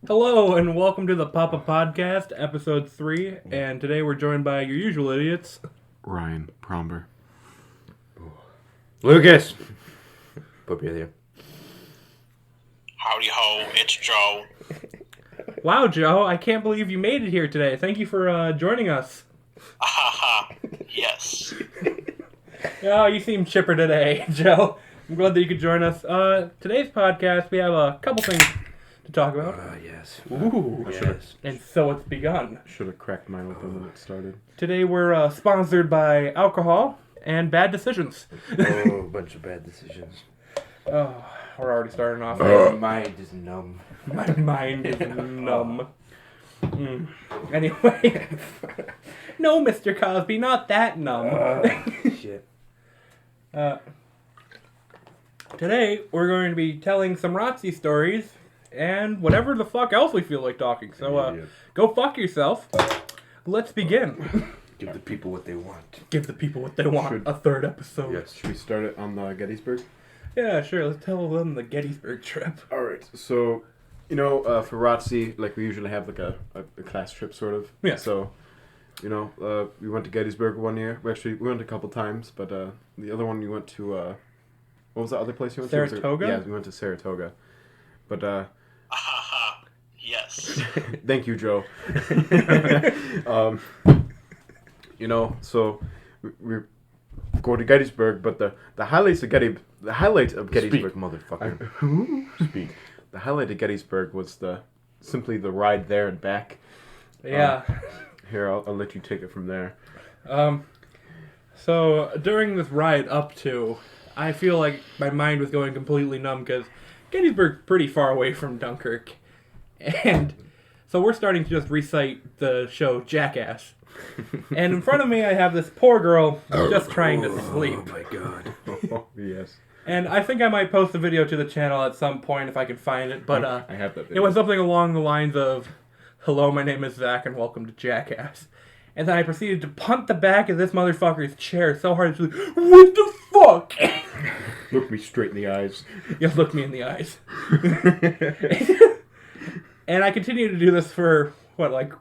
Hello and welcome to the PaPa Podcast, episode 3. And today we're joined by your usual idiots. Ryan Promber. Lucas! Put me here. Howdy ho, it's Joe. Wow, Joe, I can't believe you made it here today. Thank you for joining us. Ahaha, yes. Oh, you seem chipper today, Joe. I'm glad that you could join us. Today's podcast, we have a couple things to talk about. Yes. Ooh, Yes. and so it's begun. Should have cracked mine open when it started. Today we're sponsored by alcohol and bad decisions. Oh, a bunch of bad decisions. Oh, we're already starting off. My mind is numb. My mind is numb. Anyway. No, Mr. Cosby, not that numb. Shit. Today, we're going to be telling some Razzi stories and whatever the fuck else we feel like talking. So, go fuck yourself. Let's begin. Give the people what they want. Give the people what they want. A third episode. Yes. Should we start it on the Gettysburg? Yeah, sure. Let's tell them the Gettysburg trip. Alright, so, for Razzi, like, we usually have, like, a class trip, sort of. Yeah. So, we went to Gettysburg one year. We went a couple times, but the other one we went to, what was the other place you went to? Saratoga? Yeah, we went to Saratoga. But, Ahaha, yes. thank you, Joe. So we go to Gettysburg, but the highlight of Gettysburg, Speak, motherfucker. Speak. The highlight of Gettysburg was simply the ride there and back. Yeah. Here, I'll let you take it from there. So, during this ride up to, I feel like my mind was going completely numb because Gettysburg's pretty far away from Dunkirk. And so we're starting to just recite the show Jackass. And in front of me I have this poor girl just trying to sleep. Oh my god. Oh, yes. And I think I might post a video to the channel at some point if I can find it. But I have that it video. was something along the lines of, "Hello, my name is Zach and welcome to Jackass." And then I proceeded to punt the back of this motherfucker's chair so hard she's like, "What the fuck?" Look me straight in the eyes. You look me in the eyes. And I continued to do this for,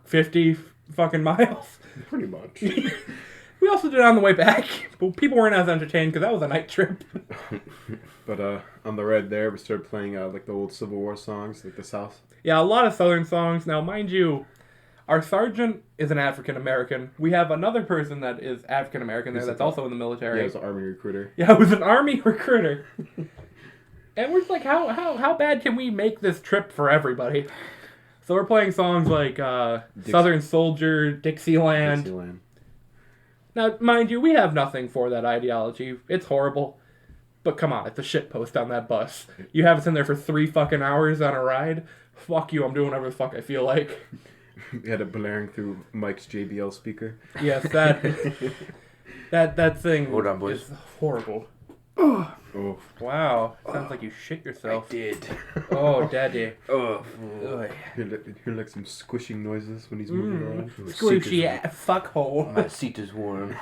50 fucking miles? Pretty much. We also did it on the way back, but people weren't as entertained because that was a night trip. But on the ride there, we started playing like the old Civil War songs, like the South. Yeah, a lot of Southern songs. Now, mind you, our sergeant is an African-American. We have another person that is African-American there that's also in the military. Yeah, he was an Army recruiter. Yeah, it was an Army recruiter. And we're just like, how bad can we make this trip for everybody? So we're playing songs like Southern Soldier, Dixieland. Dixieland. Now, mind you, we have nothing for that ideology. It's horrible. But come on, it's a shitpost on that bus. You have us in there for 3 fucking hours on a ride? Fuck you, I'm doing whatever the fuck I feel like. We had it blaring through Mike's JBL speaker. Yes, that thing Hold on, boys. is horrible. Oh. Wow, sounds like you shit yourself. Did. Oh, daddy. Oh. Ugh. Hear like some squishing noises when he's moving around. Squishy fuckhole. My seat is warm.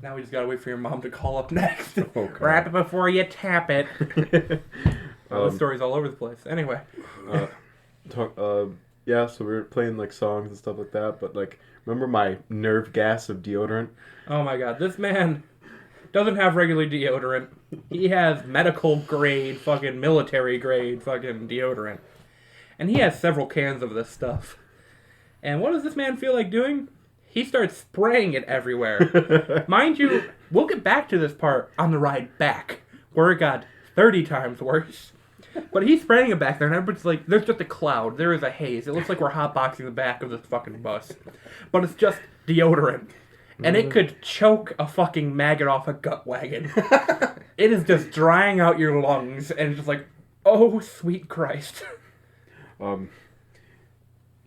Now we just gotta wait for your mom to call up next. Oh, God. Wrap it before you tap it. Well, the story's all over the place. Anyway. So we were playing like songs and stuff like that, but like, remember my nerve gas of deodorant? Oh my god, this man doesn't have regular deodorant. He has medical grade, fucking military grade fucking deodorant. And he has several cans of this stuff. And what does this man feel like doing? He starts spraying it everywhere. Mind you, we'll get back to this part on the ride back, where it got 30 times worse. But he's spraying it back there, and everybody's like, there's just a cloud. There is a haze. It looks like we're hotboxing the back of this fucking bus. But it's just deodorant. And it could choke a fucking maggot off a gut wagon. It is just drying out your lungs, and it's just like, oh, sweet Christ. I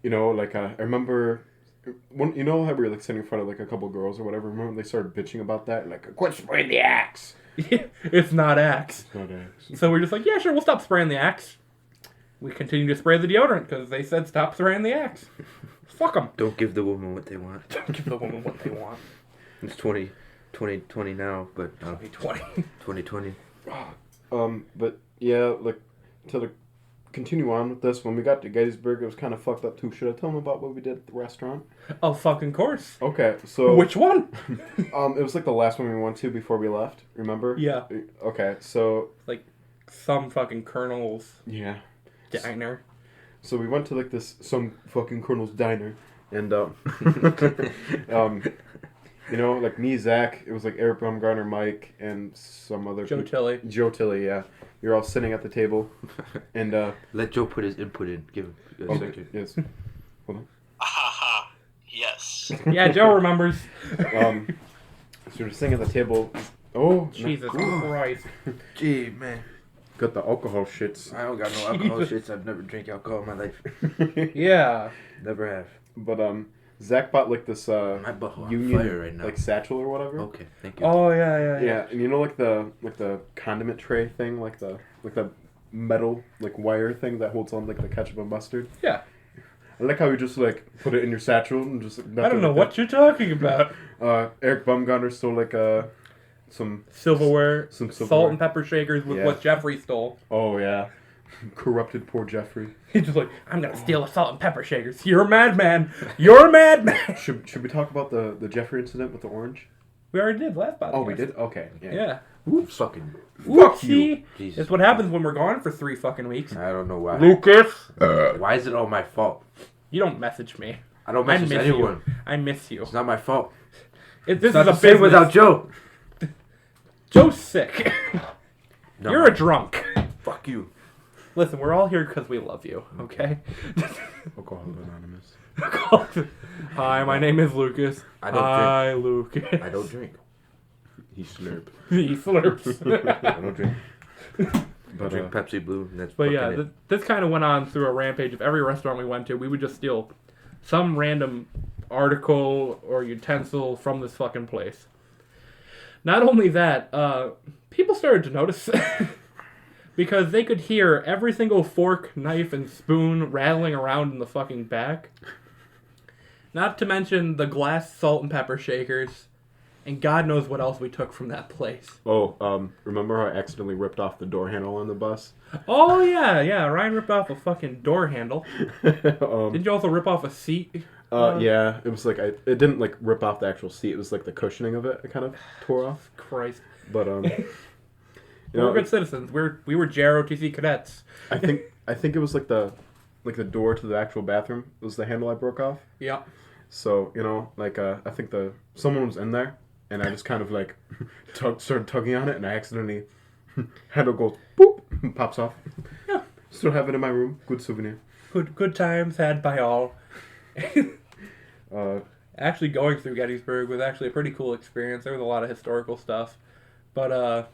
remember, how we were like sitting in front of like a couple girls or whatever. Remember when they started bitching about that? Like, quit spraying the Axe. It's not Axe. It's not Axe. So we're just like, yeah, sure, we'll stop spraying the Axe. We continue to spray the deodorant because they said stop spraying the Axe. Fuck them. Don't give the woman what they want. Don't give the woman what they want. It's 2020 now, but 2020. 2020. But yeah, like to the continue on with this. When we got to Gettysburg, it was kind of fucked up too. Should I tell them about what we did at the restaurant? Oh, fucking course. Okay, so Which one? it was like the last one we went to before we left. Remember? Yeah. Okay, so Some fucking colonel's yeah. diner. So we went to like some fucking colonel's diner, and you know, like me, Zach. It was like Eric Baumgartner, Mike, and some other Joe Tilley. Joe Tilley, yeah. We were all sitting at the table, and Let Joe put his input in. Give him a okay, second. yes. Hold on. Ahaha. Yes. Yeah, Joe remembers. So we're sitting at the table. Oh, Jesus Christ. Gee, man. got the alcohol shits. I don't got no alcohol shits. I've never drank alcohol in my life. Yeah. Never have. But Zach bought like this My butthole on Union fire right now. like satchel or whatever. Okay, thank you. Oh, yeah. Yeah, and you know like the condiment tray thing, like the metal like wire thing that holds on like the ketchup and mustard. Yeah. I like how you just like put it in your satchel and just. I don't know what you're talking about. Eric Baumgartner stole like some Silverware, some salt silverware. and pepper shakers with Yeah. what Jeffrey stole. Oh yeah, corrupted poor Jeffrey. He's just like, I'm gonna steal the salt and pepper shakers. You're a madman. You're a madman. Should we talk about the Jeffrey incident with the orange? We already did last podcast. Oh, we did. Okay. Yeah. Yeah. Oops, fucking. Fuck you. Oopsie. Jesus. That's what happens when we're gone for 3 fucking weeks. I don't know why. Lucas. Why is it all my fault? You don't message me. I don't I message miss anyone. you. I miss you. It's not my fault. This It's not is the a same business. without Joe. Joe's sick. No, You're a drunk. Fuck you. Listen, we're all here because we love you, okay? Alcohol Anonymous. Hi, my name is Lucas. I don't Hi, Lucas. I don't drink. He slurp. He slurps. I don't drink. But Drink Pepsi Blue. And that's But fucking yeah, it. this kind of went on through a rampage of every restaurant we went to. We would just steal some random article or utensil from this fucking place. Not only that, people started to notice because they could hear every single fork, knife, and spoon rattling around in the fucking back. Not to mention the glass salt and pepper shakers, and God knows what else we took from that place. remember how I accidentally ripped off the door handle on the bus? Oh yeah, Ryan ripped off a fucking door handle. um, Didn't you also rip off a seat? yeah, it was like it didn't like rip off the actual seat. It was like the cushioning of it. It kind of tore off. Christ. But you We're know, good citizens. We were JROTC cadets. I think it was like the door to the actual bathroom was the handle I broke off. Yeah. So you know, like I think someone was in there, and I just kind of like started tugging on it, and I accidentally handle goes boop, pops off. Yeah. Still have it in my room. Good souvenir. Good times had by all. Actually, going through Gettysburg was actually a pretty cool experience. There was a lot of historical stuff, but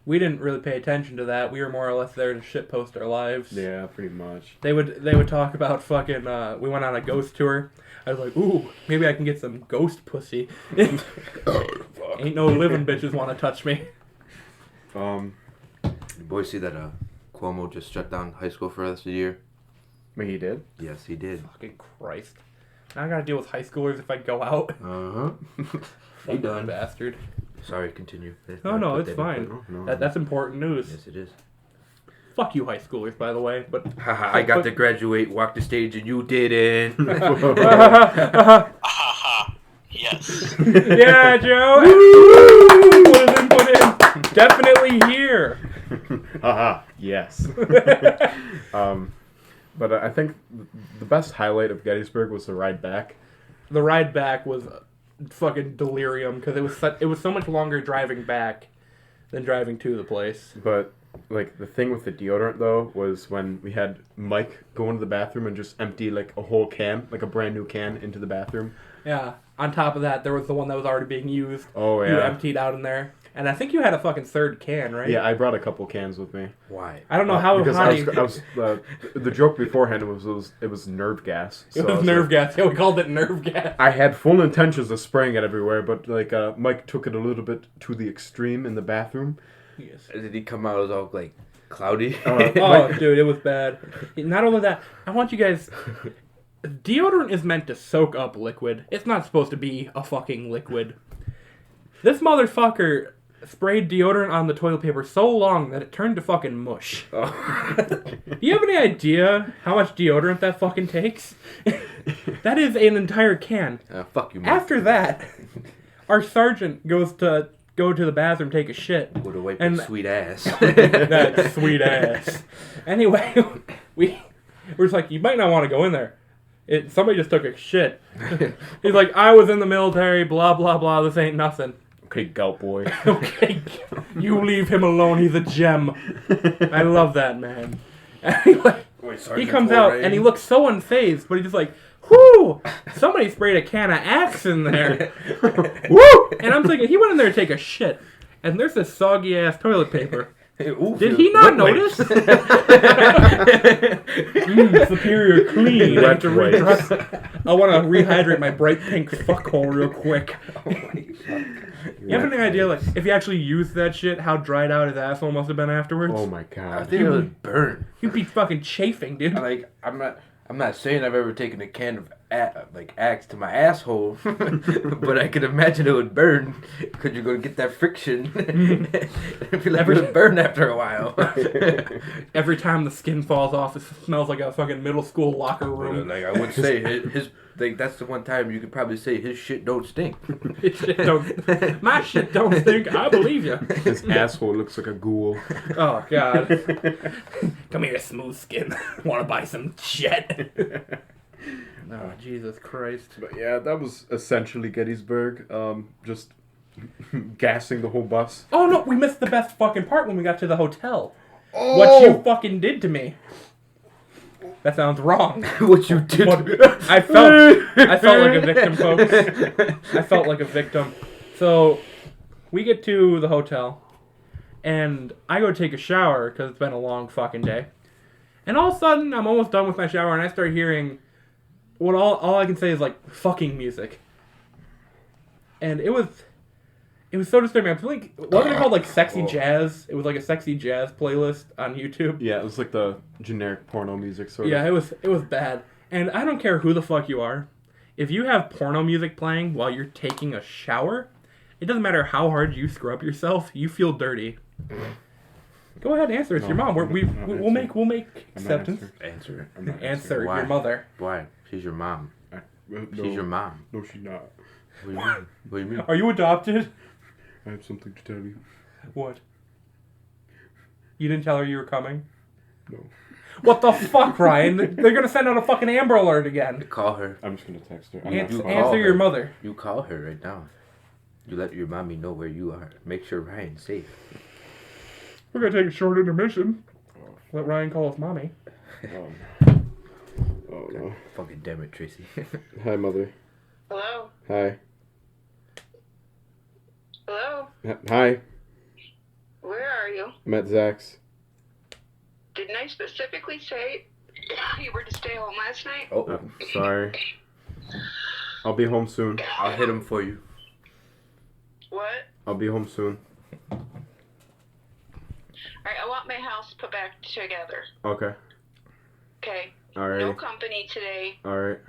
we didn't really pay attention to that. We were more or less there to shitpost our lives. Yeah, pretty much. They would talk about fucking. We went on a ghost tour. I was like, ooh, maybe I can get some ghost pussy. Ain't no living bitches want to touch me. You boys see that Cuomo just shut down high school for the rest of the year? Wait, he did? Yes, he did. Fucking Christ. Now I gotta deal with high schoolers if I go out. Uh-huh. He Fucking done. bastard. Sorry, continue. No, Put it's that in. fine. No. That's important news. Yes, it is. Fuck you, high schoolers, by the way. But Haha, I got to graduate, walk the stage, and you didn't. Ahaha. Yes. Yeah, Joe. Put in. Definitely here. Haha, yes. But I think the best highlight of Gettysburg was the ride back. The ride back was fucking delirium because it was so much longer driving back than driving to the place. But like the thing with the deodorant though was when we had Mike go into the bathroom and just empty like a whole can, like a brand new can, into the bathroom. Yeah. On top of that, there was the one that was already being used. Oh You yeah. emptied out in there. And I think you had a fucking third can, right? Yeah, I brought a couple cans with me. Why? I don't know how because Honey... I was the joke beforehand was nerve gas. It So I was was nerve like, gas. Yeah, we called it nerve gas. I had full intentions of spraying it everywhere, but like Mike took it a little bit to the extreme in the bathroom. Yes. Did he come out as all like cloudy? Oh, dude, it was bad. Not only that, I want you guys... Deodorant is meant to soak up liquid. It's not supposed to be a fucking liquid. This motherfucker sprayed deodorant on the toilet paper so long that it turned to fucking mush. Oh. Do you have any idea how much deodorant that fucking takes? That is an entire can. Fuck you, man. After that, our sergeant goes to the bathroom, take a shit. Would have wiped and your sweet ass. that sweet ass. Anyway, we're just like, you might not want to go in there. Somebody just took a shit. He's like, I was in the military, blah, blah, blah, this ain't nothing. Okay, gout boy. Okay, you leave him alone, he's a gem. I love that man. Anyway, he comes out and he looks so unfazed, but he's just like, whoo! Somebody sprayed a can of Axe in there. Woo! And I'm thinking, he went in there to take a shit, and there's this soggy ass toilet paper. Did he not notice? Superior clean. I have to redress. I want to rehydrate my bright pink fuckhole real quick. You have any idea, like, if you actually used that shit, how dried out his asshole must have been afterwards? Oh my I god. think it was burned. You'd be fucking chafing, dude. Like, I'm not saying I've ever taken a can of Axe to my asshole, but I could imagine it would burn because you're going to get that friction. I feel like it would burn after a while. Every time the skin falls off, it smells like a fucking middle school locker room. Like I would say, his like that's the one time you could probably say his shit don't stink. My shit don't stink. I believe you. His asshole looks like a ghoul. Oh god. Come here, smooth skin. Want to buy some shit? Oh, Jesus Christ. But yeah, that was essentially Gettysburg. Just gassing the whole bus. Oh no, we missed the best fucking part when we got to the hotel. Oh! What you fucking did to me. That sounds wrong. What you did? I felt like a victim, folks. I felt like a victim. So, we get to the hotel, and I go take a shower because it's been a long fucking day. And all of a sudden, I'm almost done with my shower, and I start hearing what all I can say is like fucking music. And it was so disturbing. I think wasn't it called like sexy jazz? It was like a sexy jazz playlist on YouTube. Yeah, it was like the generic porno music sort of. Yeah, it was bad. And I don't care who the fuck you are. If you have porno music playing while you're taking a shower, it doesn't matter how hard you scrub yourself, you feel dirty. Go ahead, answer. It's your mom. We'll make acceptance. Answer it. I'm not Answer Why? your mother. Why? She's your mom. No, She's your mom. No, she's not. What do you mean? What do you mean? Are you adopted? I have something to tell you. What? You didn't tell her you were coming? No. What the fuck, Ryan? They're gonna send out a fucking Amber Alert again. Call her. I'm just gonna text her. Answer your mother. You call her right now. You let your mommy know where you are. Make sure Ryan's safe. We're gonna take a short intermission. Let Ryan call his mommy. Oh no. Fucking damn it, Tracy. Hi, mother. Hello? Hi. Hello? Hi. Where are you? I'm at Zach's. Didn't I specifically say you were to stay home last night? Oh, Sorry. I'll be home soon. I'll hit him for you. What? I'll be home soon. Alright, I want my house put back together. Okay. Okay? Alright. No company today. Alright.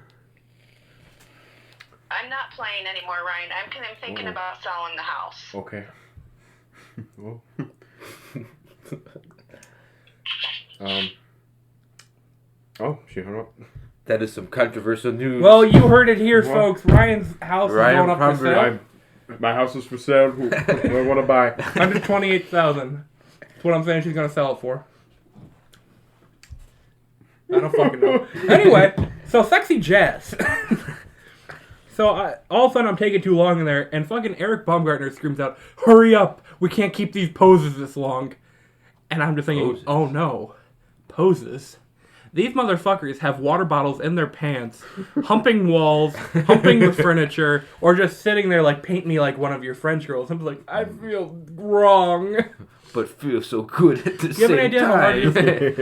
I'm not playing anymore, Ryan. I'm thinking about selling the house. Okay. Well. Oh, she hung up. That is some controversial news. Well, you heard it here, What? folks. Ryan's house is going up for sale. My house is for sale. Who I want to buy? $128,000. That's what I'm saying she's gonna sell it for. I don't fucking know. Anyway, so sexy jazz. So all of a sudden I'm taking too long in there, and fucking Eric Baumgartner screams out, "Hurry up! We can't keep these poses this long." And I'm just thinking, Poses. oh no, poses. These motherfuckers have water bottles in their pants, humping walls, humping the furniture, or just sitting there like, paint me like one of your French girls. I'm just like, I feel wrong. But feel so good at the Do you have same any idea how hard it time. is?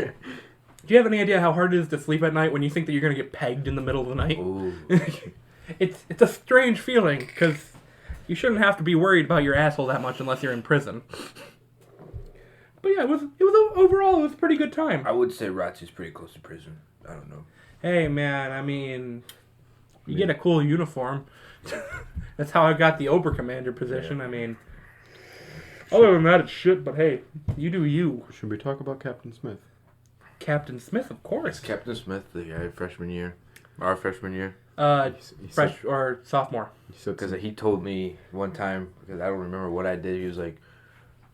Do you have any idea how hard it is to sleep at night when you think that you're gonna get pegged in the middle of the night? Ooh. It's a strange feeling because you shouldn't have to be worried about your asshole that much unless you're in prison. But yeah, it was overall it was a pretty good time. I would say Ratsy's pretty close to prison. I don't know. Hey man, I mean, you get a cool uniform. That's how I got the Obercommander position. I mean, Other than that, it's shit, but hey, you do you. Should we talk about Captain Smith? Captain Smith, of course. Captain Smith, the guy freshman year. Our freshman year. He Fresh said, or sophomore. he said Because some- he told me one time, because I don't remember what I did, he was like,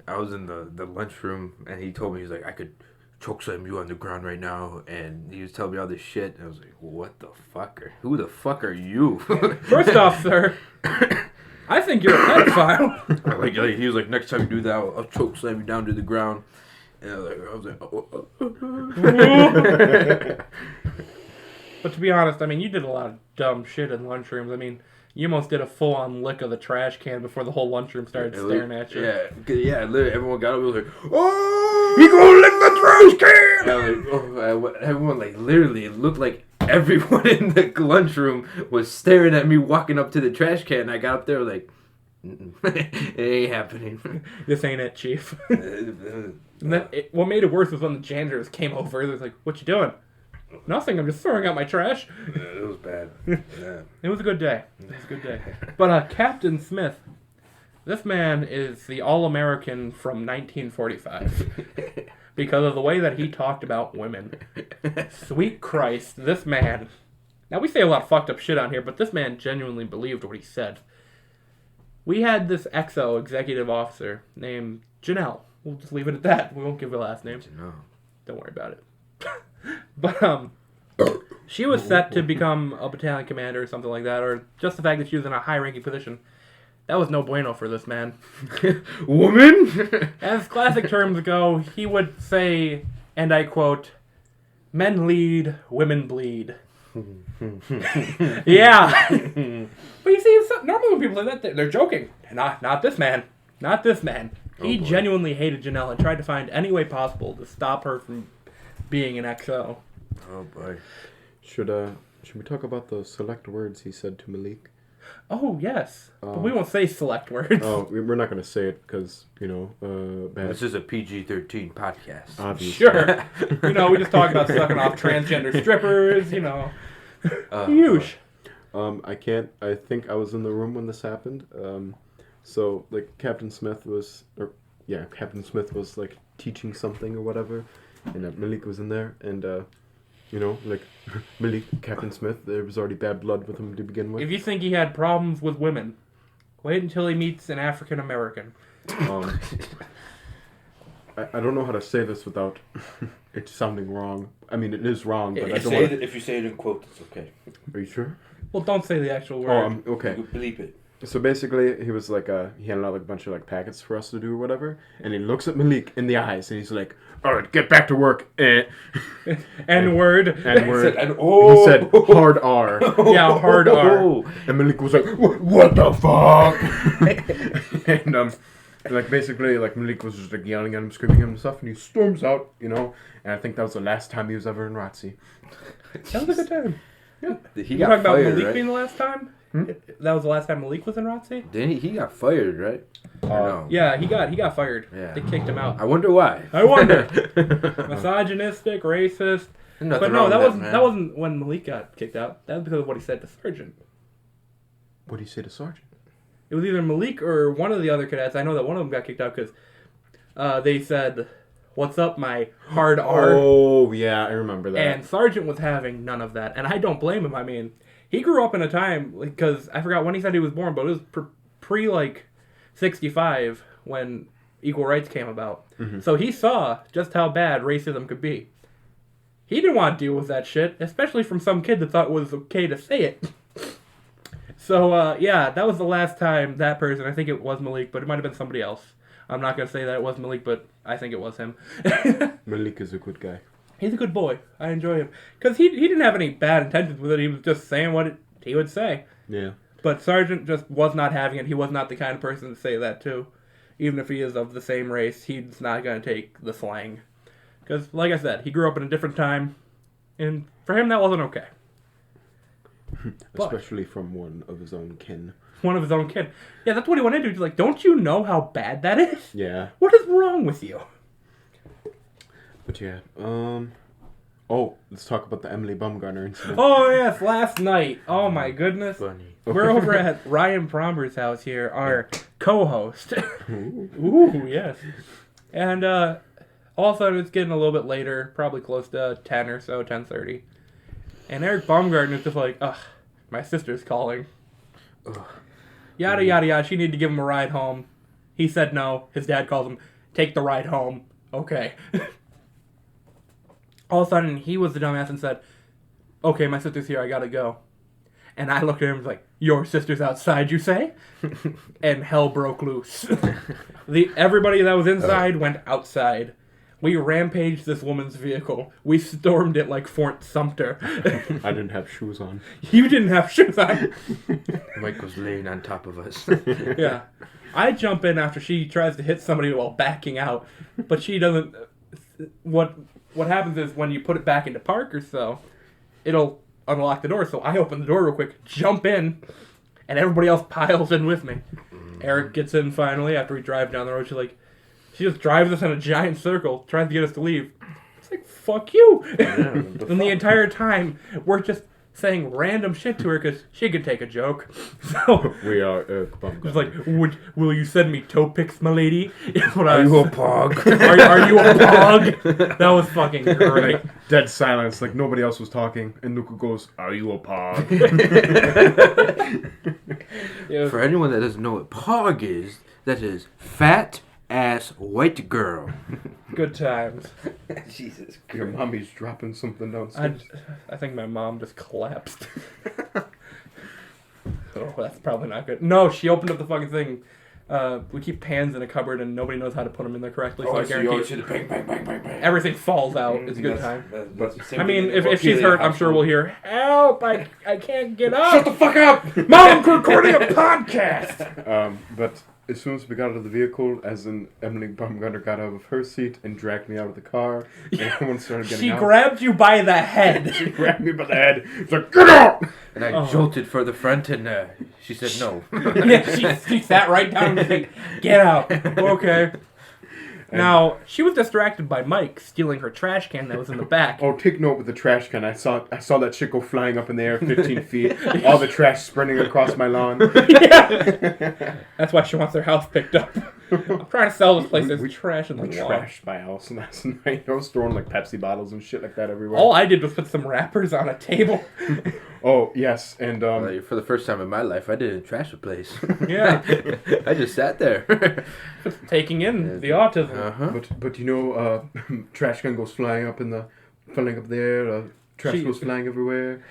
I was in the lunchroom, and he told me, he was like, I could chokeslam you on the ground right now, and he was telling me all this shit, and I was like, what the fuck? Who the fuck are you? First off, sir, I think you're a pedophile. like, he was like, next time you do that, I'll chokeslam you down to the ground. And I was like, oh. But to be honest, I mean, you did a lot of dumb shit in lunchrooms. I mean, you almost did a full-on lick of the trash can before the whole lunchroom started staring at you. Yeah, literally, everyone got up and was like, oh, he gonna lick the trash can! And everyone, like, literally, it looked like everyone in the lunchroom was staring at me walking up to the trash can. And I got up there like, it ain't happening. This ain't it, Chief. And then what made it worse was when the janitors came over. They was like, what you doing? Nothing, I'm just throwing out my trash. Yeah, it was bad. Yeah. It was a good day. But Captain Smith, this man is the All-American from 1945 because of the way that he talked about women. Sweet Christ, this man. Now, we say a lot of fucked up shit on here, but this man genuinely believed what he said. We had this EXO executive officer named Jenelle. We'll just leave it at that. We won't give her last name. No. Don't worry about it. But she was set to become a battalion commander or something like that, or just the fact that she was in a high-ranking position. That was no bueno for this man. Woman? As classic terms go, he would say, and I quote, "Men lead, women bleed." Yeah. But you see, normally when people say that, they're joking. Not this man. Not this man. He genuinely hated Jenelle and tried to find any way possible to stop her from being an XO. Oh boy. Should we talk about the select words he said to Malik? Oh, yes. But we won't say select words. Oh, we're not gonna say it because bad. This is a PG-13 podcast. Obviously. Sure. We just talk about sucking off transgender strippers, Huge. I think I was in the room when this happened. So like Captain Smith was like teaching something or whatever, and Malik was in there, and like Malik, Captain Smith, there was already bad blood with him to begin with. If you think he had problems with women, wait until he meets an African American. I don't know how to say this without it sounding wrong. I mean, it is wrong, but I If don't you want. say it, if you say it in quotes, it's okay. Are you sure? Well, don't say the actual Oh, word. okay. You bleep it. So basically, he was like, he handed out like a bunch of like packets for us to do or whatever, and he looks at Malik in the eyes, and he's like, "All right, get back to work." N-word. N-word. Oh. He said hard R. Yeah, hard R. And Malik was like, "What the fuck?" And like basically, like Malik was just like yelling at him, screaming at him and stuff, and he storms out, And I think that was the last time he was ever in ROTC. That was a good time. He You got talking about fired, Malik right? being the last time? That was the last time Malik was in ROTC? Didn't he? He got fired, right? Or no? Yeah, he got fired. Yeah. They kicked him out. I wonder why. I wonder. Misogynistic, racist. Nothing But no, wrong that with wasn't man. that wasn't when Malik got kicked out. That was because of what he said to Sergeant. What do you say to Sergeant? It was either Malik or one of the other cadets. I know that one of them got kicked out because they said, "What's up, my hard R?" Oh yeah, I remember that. And Sergeant was having none of that, and I don't blame him. I mean, he grew up in a time because I forgot when he said he was born, but it was pre like 65 when equal rights came about. Mm-hmm. So he saw just how bad racism could be. He didn't want to deal with that shit, especially from some kid that thought it was okay to say it. So yeah, that was the last time that person. I think it was Malik, but it might have been somebody else. I'm not gonna say that it was Malik, but I think it was him. Malik is a good guy. He's a good boy. I enjoy him. Because he didn't have any bad intentions with it. He was just saying what he would say. Yeah. But Sergeant just was not having it. He was not the kind of person to say that to. Even if he is of the same race, he's not going to take the slang. Because, like I said, he grew up in a different time. And for him, that wasn't okay. Especially from one of his own kin. One of his own kid. Yeah, that's what he went into. He's like, don't you know how bad that is? Yeah. What is wrong with you? But yeah. Oh, let's talk about the Emily Baumgartner incident. Oh, yes, last night. Oh, my goodness. Funny. We're over at Ryan Bromber's house here, our co-host. Ooh, yes. And all of a sudden, it's getting a little bit later, probably close to 10 or so, 10:30. And Eric Baumgartner is just like, ugh, my sister's calling. Ugh. Yada, yada, yada. She needed to give him a ride home. He said no. His dad calls him, take the ride home. Okay. All of a sudden, he was the dumbass and said, okay, my sister's here, I gotta go. And I looked at him and was like, your sister's outside, you say? And hell broke loose. Everybody that was inside went outside. We rampaged this woman's vehicle. We stormed it like Fort Sumter. I didn't have shoes on. You didn't have shoes on. Mike was laying on top of us. Yeah. I jump in after she tries to hit somebody while backing out, but she doesn't. What happens is when you put it back into park or so, it'll unlock the door. So I open the door real quick, jump in, and everybody else piles in with me. Eric gets in finally after we drive down the road. She just drives us in a giant circle, tries to get us to leave. It's like, fuck you! And the entire time, we're just saying random shit to her because she could take a joke. So We are Baumgartner. it's like, will you send me toe pics, my lady? Is what I Are you a was- pog? Are you a pog? That was fucking great. Dead silence, like nobody else was talking, and Luca goes, "Are you a pog?" It was- For anyone that doesn't know what pog is, that is fat ass white girl. good times. Jesus Your mommy's dropping something downstairs. I think my mom just collapsed. Oh, that's probably not good. No, she opened up the fucking thing. We keep pans in a cupboard and nobody knows how to put them in there correctly, so I guarantee bang, bang, bang, bang, bang. everything falls out. It's a good time. But I mean, if she's hurt, I'm sure we'll hear, help, I can't get up. Shut the fuck up! Mom, we're recording a podcast! But as soon as we got out of the vehicle, as in Emily Baumgartner got out of her seat and dragged me out of the car, and everyone started getting She out. grabbed you by the head. She grabbed me by the head. It's like, get out! And I jolted for the front, and she said no. Yeah, she sat right down and said, get out. Okay. Now, she was distracted by Mike stealing her trash can that was in the back. Oh, take note with the trash can. I saw that shit go flying up in the air 15 feet. All the trash spreading across my lawn. Yeah. That's why she wants her house picked up. I'm trying to sell this place. There's trash in the We lawn. trashed my house last night. I was throwing like Pepsi bottles and shit like that everywhere. All I did was put some wrappers on a table. Oh, yes, and For the first time in my life, I didn't trash a place. Yeah. I just sat there. Taking in the autism. but you know, trash can goes flying up there. Trash She- goes flying everywhere.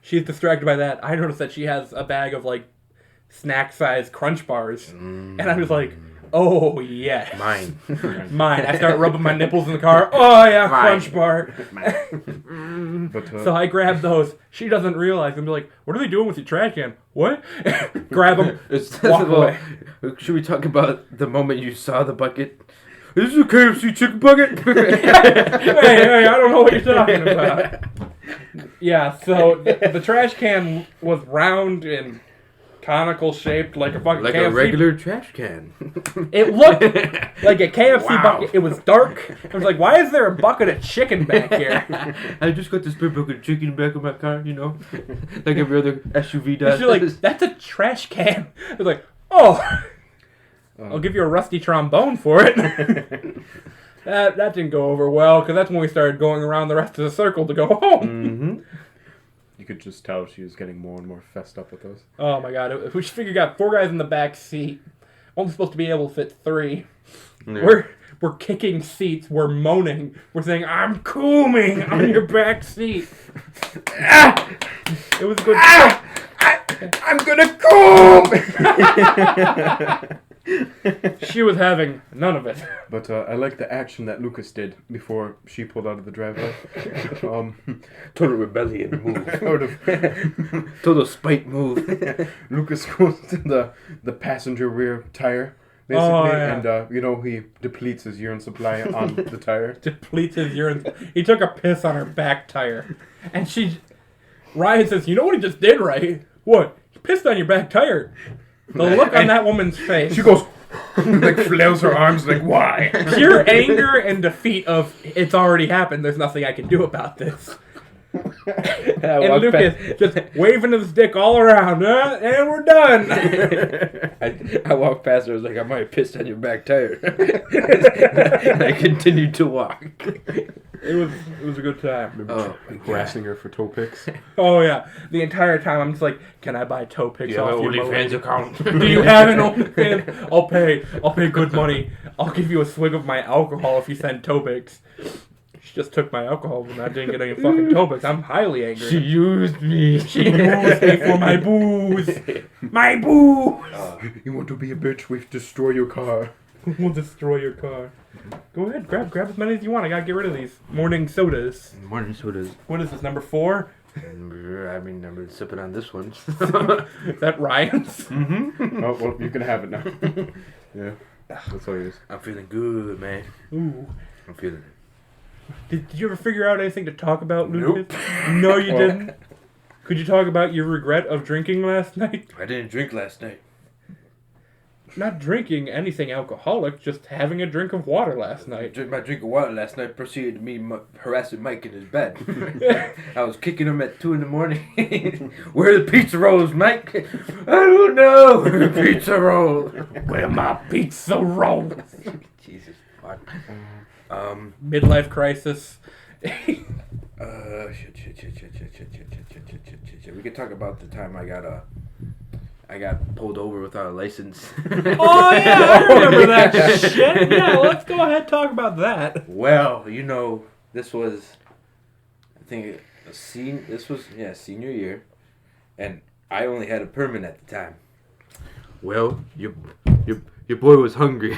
She's distracted by that. I noticed that she has a bag of like snack-sized Crunch bars, and I was like, "Oh yes, Mine. mine." I start rubbing my nipples in the car. Oh yeah, Mine. Crunch bar. But So I grab those. She doesn't realize. I'm like, "What are they doing with your trash can?" What? Grab them. Walk away. Should we talk about the moment you saw the bucket? Is this a KFC chicken bucket? hey, I don't know what you're talking about. Yeah, so the trash can was round and conical shaped like a fucking Like KFC. a regular trash can. It looked like a KFC Wow. bucket. It was dark. I was like, why is there a bucket of chicken back here? I just got this big bucket of chicken back in my car, you know? Like every other SUV does. She's like, that's a trash can. I was like, oh, I'll give you a rusty trombone for it. That didn't go over well, because that's when we started going around the rest of the circle to go home. Mm-hmm. you could just tell she was getting more and more fessed up with us. Oh my god, we figured out 4 guys in the back seat. Only supposed to be able to fit 3. Yeah. We're kicking seats. We're moaning. We're saying, "I'm cooming on your back seat." It was a good. I'm gonna comb! She was having none of it. But I like the action that Lucas did before she pulled out of the driveway. Total rebellion move. Sort of. Total spite move. Lucas goes to the passenger rear tire, basically, Oh, yeah. and he depletes his urine supply on the tire. Depletes his urine. He took a piss on her back tire. And Ryan says, "You know what he just did, right?" "What?" "He pissed on your back tire." The look on that woman's face. She goes, like flails her arms like, why? Pure anger and defeat of it's already happened. There's nothing I can do about this. And Lucas just waving his dick all around, and we're done. I walked past her. I was like, I might have pissed on your back tire. And I continued to walk. It was a good time. Harassing her for toe picks. Oh yeah, the entire time I'm just like, can I buy toe picks off you? OnlyFans account. Do you have an OnlyFans? I'll pay good money. I'll give you a swig of my alcohol if you send toe picks. She just took my alcohol and I didn't get any fucking toe picks. I'm highly angry. She used me. She used me for my booze. My booze. You want to be a bitch? We destroy your car. We'll destroy your car. Go ahead, grab as many as you want. I gotta get rid of these morning sodas. Morning sodas. What is this, number 4? I mean, I've been sipping on this one. Is that Ryan's? Mm-hmm. Oh, well, you can have it now. Yeah, that's all yours. I'm feeling good, man. Ooh. I'm feeling it. Did you ever figure out anything to talk about, Lucas? Nope. No, you didn't? Could you talk about your regret of drinking last night? I didn't drink last night. Not drinking anything alcoholic, just having a drink of water last I night. drank my drink of water last night, proceeded to me harassing Mike in his bed. I was kicking him at 2 a.m. Where are the pizza rolls, Mike? I don't know. Where are the pizza rolls? Where my pizza rolls? Jesus fuck. Midlife crisis. Shit. We could talk about the time I got pulled over without a license. Oh yeah, I remember that shit. Yeah, let's go ahead and talk about that. Well, this was, I think, senior year, and I only had a permit at the time. Well, your boy was hungry.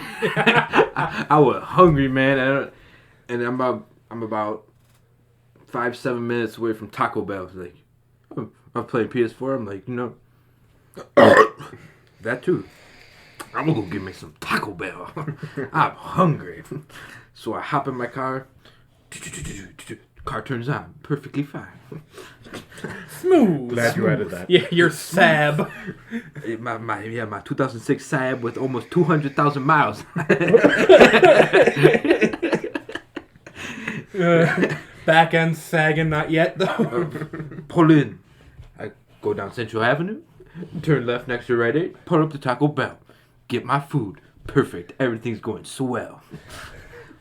I was hungry, man, and I'm about 5-7 minutes away from Taco Bell. It's like, I'm playing PS4. I'm like, that too. I'm gonna go get me some Taco Bell. I'm hungry. So I hop in my car. Car turns on. Perfectly fine. Smooth. Glad you added that. Yeah, your Saab. My 2006 Saab with almost 200,000 miles. Back end sagging, not yet though. Pull in. I go down Central Avenue. Turn left next to Rite Aid. Pull up to Taco Bell. Get my food. Perfect. Everything's going swell.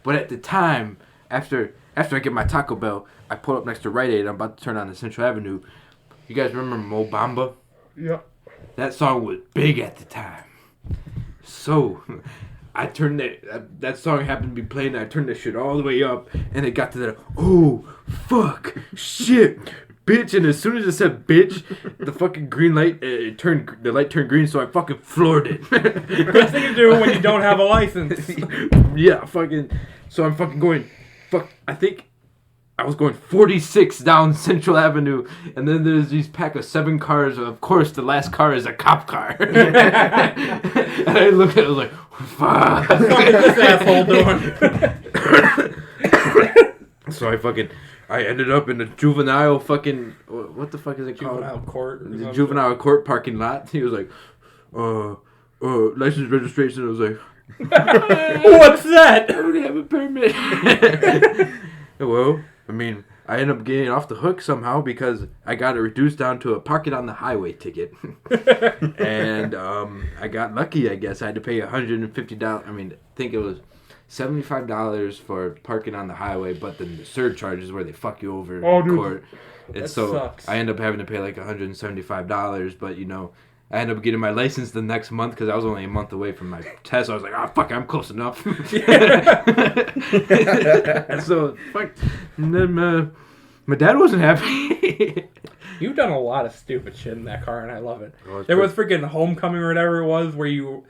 But at the time, after I get my Taco Bell, I pull up next to Rite Aid. I'm about to turn on the Central Avenue. You guys remember Mo Bamba? Yeah. That song was big at the time. So I turned that song happened to be playing. I turned that shit all the way up, and it got to that. Oh fuck, shit, bitch! And as soon as it said bitch, the fucking green light the light turned green, so I fucking floored it. Best thing to do when you don't have a license. Yeah, fucking. So I'm fucking going. I think I was going 46 down Central Avenue, and then there's these pack of 7 cars. Of course, the last car is a cop car. And I look at it, I was like, fuck. What is this asshole doing? So I ended up in the juvenile fucking, what the fuck is it called? Juvenile court. The juvenile court parking lot. He was like, license registration. I was like, what's that? I don't have a permit. Well, I mean, I ended up getting off the hook somehow because I got it reduced down to a park it on the highway ticket. And I got lucky, I guess. I had to pay $150. I mean, I think it was $75 for parking on the highway, but then the surcharge is where they fuck you over in court. And so sucks. I ended up having to pay like $175, but I ended up getting my license the next month because I was only a month away from my test. I was like, fuck, I'm close enough. And so, fuck. And then my dad wasn't happy. You've done a lot of stupid shit in that car, and I love it. Oh, There was freaking Homecoming or whatever it was, where your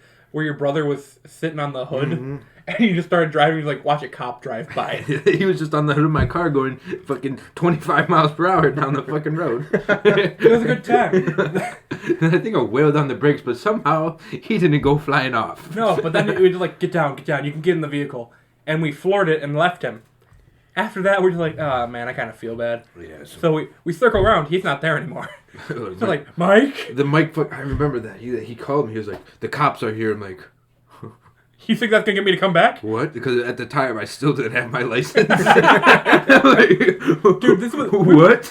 brother was sitting on the hood, and you just started driving. You're like, watch a cop drive by. He was just on the hood of my car going fucking 25 miles per hour down the fucking road. It was a good time. And I think I wailed on the brakes, but somehow he didn't go flying off. No, but then we just like, get down. You can get in the vehicle. And we floored it and left him. After that, we're just like, oh man, I kind of feel bad. Yeah, So we circle around. He's not there anymore. So like, Mike? The Mike, I remember that. He called me. He was like, the cops are here. I'm like, You think that's gonna get me to come back? What? Because at the time I still didn't have my license. Dude, this was what?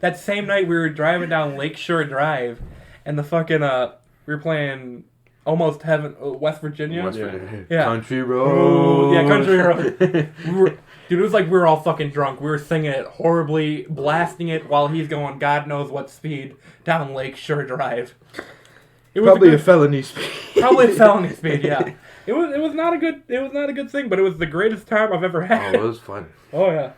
That same night we were driving down Lakeshore Drive, and the fucking we were playing Almost Heaven, West Virginia. Yeah. Country road. Yeah, Country Road. Dude, it was like we were all fucking drunk. We were singing it horribly, blasting it while he's going God knows what speed down Lakeshore Drive. It was Probably a felony speed. Probably a felony speed, yeah. It was not a good thing, but it was the greatest time I've ever had. Oh, it was fun. Oh yeah.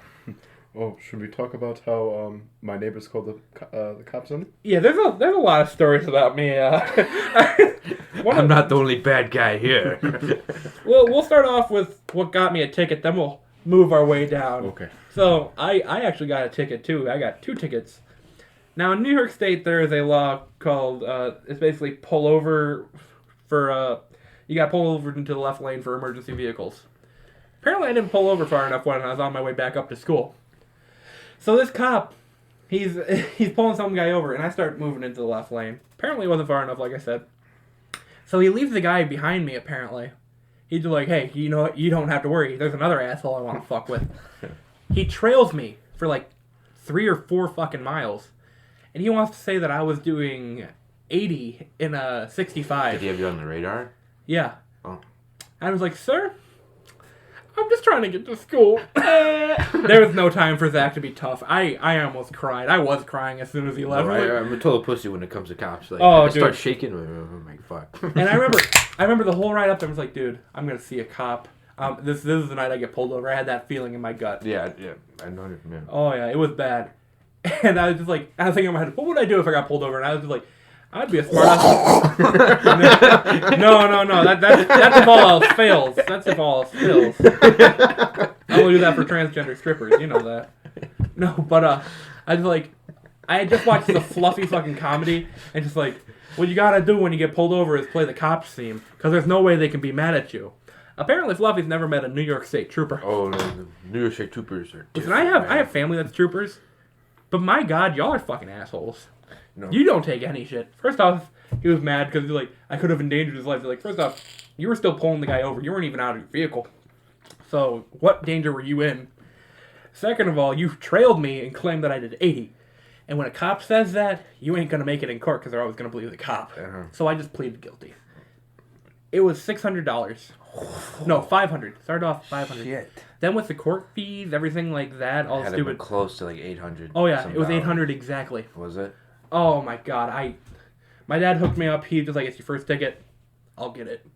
Oh, should we talk about how my neighbors called the cops on me? Yeah, there's a lot of stories about me. I'm not the only bad guy here. Well, we'll start off with what got me a ticket, then we'll move our way down. Okay. So I actually got a ticket too. I got 2 tickets. Now in New York State, there is a law called it's basically pull over for you got to pull over into the left lane for emergency vehicles. Apparently, I didn't pull over far enough when I was on my way back up to school. So this cop, he's pulling some guy over, and I start moving into the left lane. Apparently, it wasn't far enough, like I said. So he leaves the guy behind me. Apparently, he's just like, "Hey, you know what? You don't have to worry. There's another asshole I want to fuck with." He trails me for like 3 or 4 fucking miles, and he wants to say that I was doing 80 in a 65. Did he have you on the radar? Yeah. Oh. I was like, "Sir, I'm just trying to get to school." There was no time for Zach to be tough. I almost cried. I was crying as soon as he left. I'm a total pussy when it comes to cops. Like, Oh, I dude. start shaking. I'm like, fuck. And I remember the whole ride up there. I was like, dude, I'm gonna see a cop. This is the night I get pulled over. I had that feeling in my gut. Yeah, I know it, man. Oh yeah, it was bad. And I was just like, I was thinking in my head, what would I do if I got pulled over? And I was just like, I'd be a smart ass. No. That's if all else fails. That's if all else fails. I only do that for transgender strippers. You know that. No, but I was like, I had just watched the fluffy fucking comedy, and just like, what you gotta do when you get pulled over is play the cops theme, because there's no way they can be mad at you. Apparently, Fluffy's never met a New York State trooper. Oh, no, the New York State troopers are Listen, different, I have family that's troopers, but my God, y'all are fucking assholes. No. You don't take any shit. First off, he was mad because he's like, I could have endangered his life. They're like, first off, you were still pulling the guy over. You weren't even out of your vehicle. So, what danger were you in? Second of all, you trailed me and claimed that I did 80. And when a cop says that, you ain't going to make it in court because they're always going to believe the cop. Uh-huh. So I just pleaded guilty. It was $600. No, $500. Started off $500. Shit. Then with the court fees, everything like that, all Had stupid. been close to like 800. Oh yeah, it was $800 exactly. Was it? Oh my God, my dad hooked me up. He was like, "It's your first ticket, I'll get it."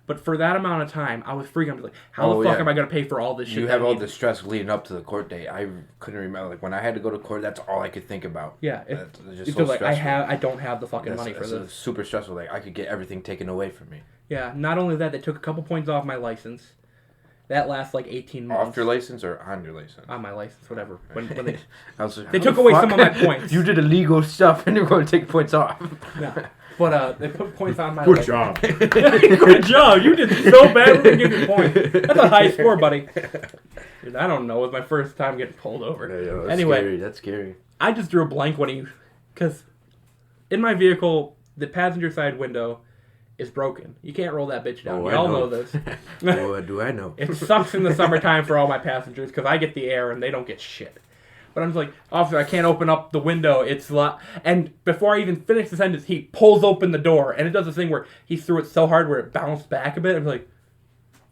But for that amount of time, I was freaking. I was like, "How the fuck am I gonna pay for all this shit?" You have all the stress leading up to the court date. I couldn't remember. Like when I had to go to court, that's all I could think about. Yeah, it's just it's so just like stressful. I don't have the fucking money for this. Super stressful. Like I could get everything taken away from me. Yeah. Not only that, they took a couple points off my license. That lasts like 18 months. Off your license or on your license? On my license, whatever. When they I was like, they how took the away fuck? some of my points. You did illegal stuff and you're going to take points off. No. But they put points on my Good license. job. Good job. You did so bad. We're going to give you points. That's a high score, buddy. Dude, I don't know. It was my first time getting pulled over. That's Anyway, scary. That's scary. I just drew a blank when because in my vehicle, the passenger side window is broken. You can't roll that bitch down. Oh, We I all know. know this. What do I know? It sucks in the summertime for all my passengers because I get the air and they don't get shit. But I'm just like, officer, I can't open up the window. It's locked. And before I even finish the sentence, he pulls open the door, and it does this thing where he threw it so hard where it bounced back a bit. I'm like,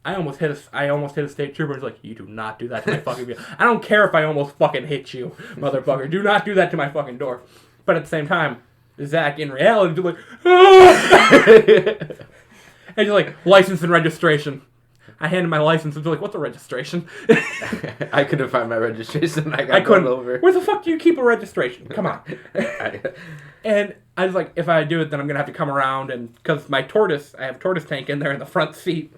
I almost hit a state trooper. He's like, you do not do that to my fucking vehicle. I don't care if I almost fucking hit you, motherfucker. Do not do that to my fucking door. But at the same time, Zach, in reality, is like, ah! And he's like, license and registration. I handed my license and they're like, what's a registration? I couldn't find my registration. I couldn't. pulled over. Where the fuck do you keep a registration? Come on. And I was like, if I do it, then I'm going to have to come around. And because I have a tortoise tank in there in the front seat.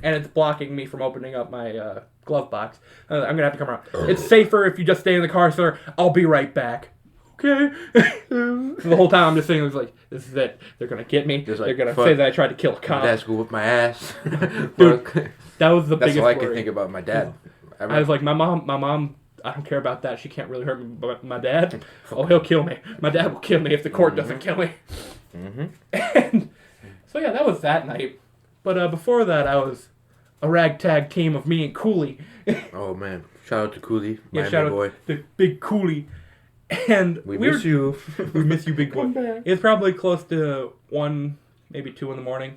And it's blocking me from opening up my glove box. I'm going to have to come around. It's safer if you just stay in the car, sir. I'll be right back. Okay. The whole time I'm just sitting there like, this is it. They're going to get me. Just like, They're going to fuck. say that I tried to kill a My cop. dad's gonna whip my ass. Dude, that was the That's biggest all I worry. could think about my dad. I was like, my mom, I don't care about that. She can't really hurt me. But my dad, oh, he'll kill me. My dad will kill me if the court doesn't kill me. Mm-hmm. And So yeah, that was that night. But before that, I was a ragtag team of me and Cooley. Oh man, shout out to Cooley, Yeah, Miami shout boy. out to Big Cooley. And We miss you. We miss you, Big boy. Come back. It's probably close to 1, maybe 2 in the morning.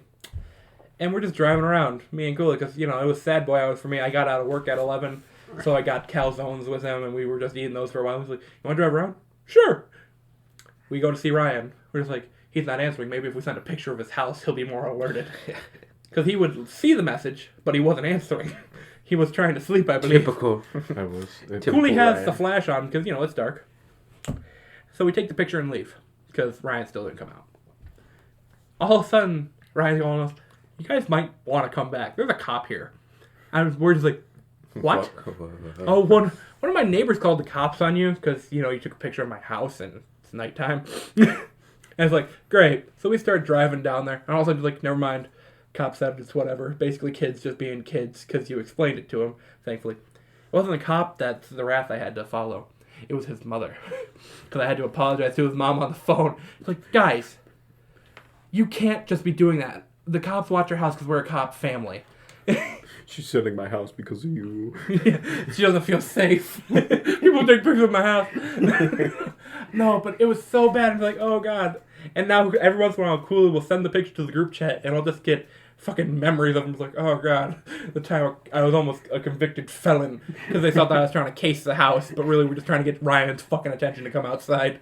And we're just driving around, me and Cooley, because, it was sad boy hours for me. I got out of work at 11, so I got calzones with him, and we were just eating those for a while. He's like, you want to drive around? Sure. We go to see Ryan. We're just like, he's not answering. Maybe if we send a picture of his house, he'll be more alerted. Because he would see the message, but he wasn't answering. He was trying to sleep, I believe. Typical. I was. Cooley has Ryan. the flash on, because, it's dark. So we take the picture and leave, because Ryan still didn't come out. All of a sudden, Ryan's going on us, you guys might want to come back. There's a cop here. We're just like, what? Oh, one of my neighbors called the cops on you because, you took a picture of my house and it's nighttime. And it's like, great. So we start driving down there. And all of a sudden, like, never mind. Cop said it's whatever. Basically, kids just being kids because you explained it to him, thankfully. It wasn't the cop that's the wrath I had to follow. It was his mother. Because I had to apologize to his mom on the phone. It's like, guys, you can't just be doing that. The cops watch your house because we're a cop family. She's selling my house because of you. Yeah, she doesn't feel safe. People take pictures of my house. No, but it was so bad. I'm like, oh god. And now every once in a while, Cooley will send the picture to the group chat, and I'll just get fucking memories of them. It's like, oh god, the time I was almost a convicted felon because they thought that I was trying to case the house, but really we're just trying to get Ryan's fucking attention to come outside.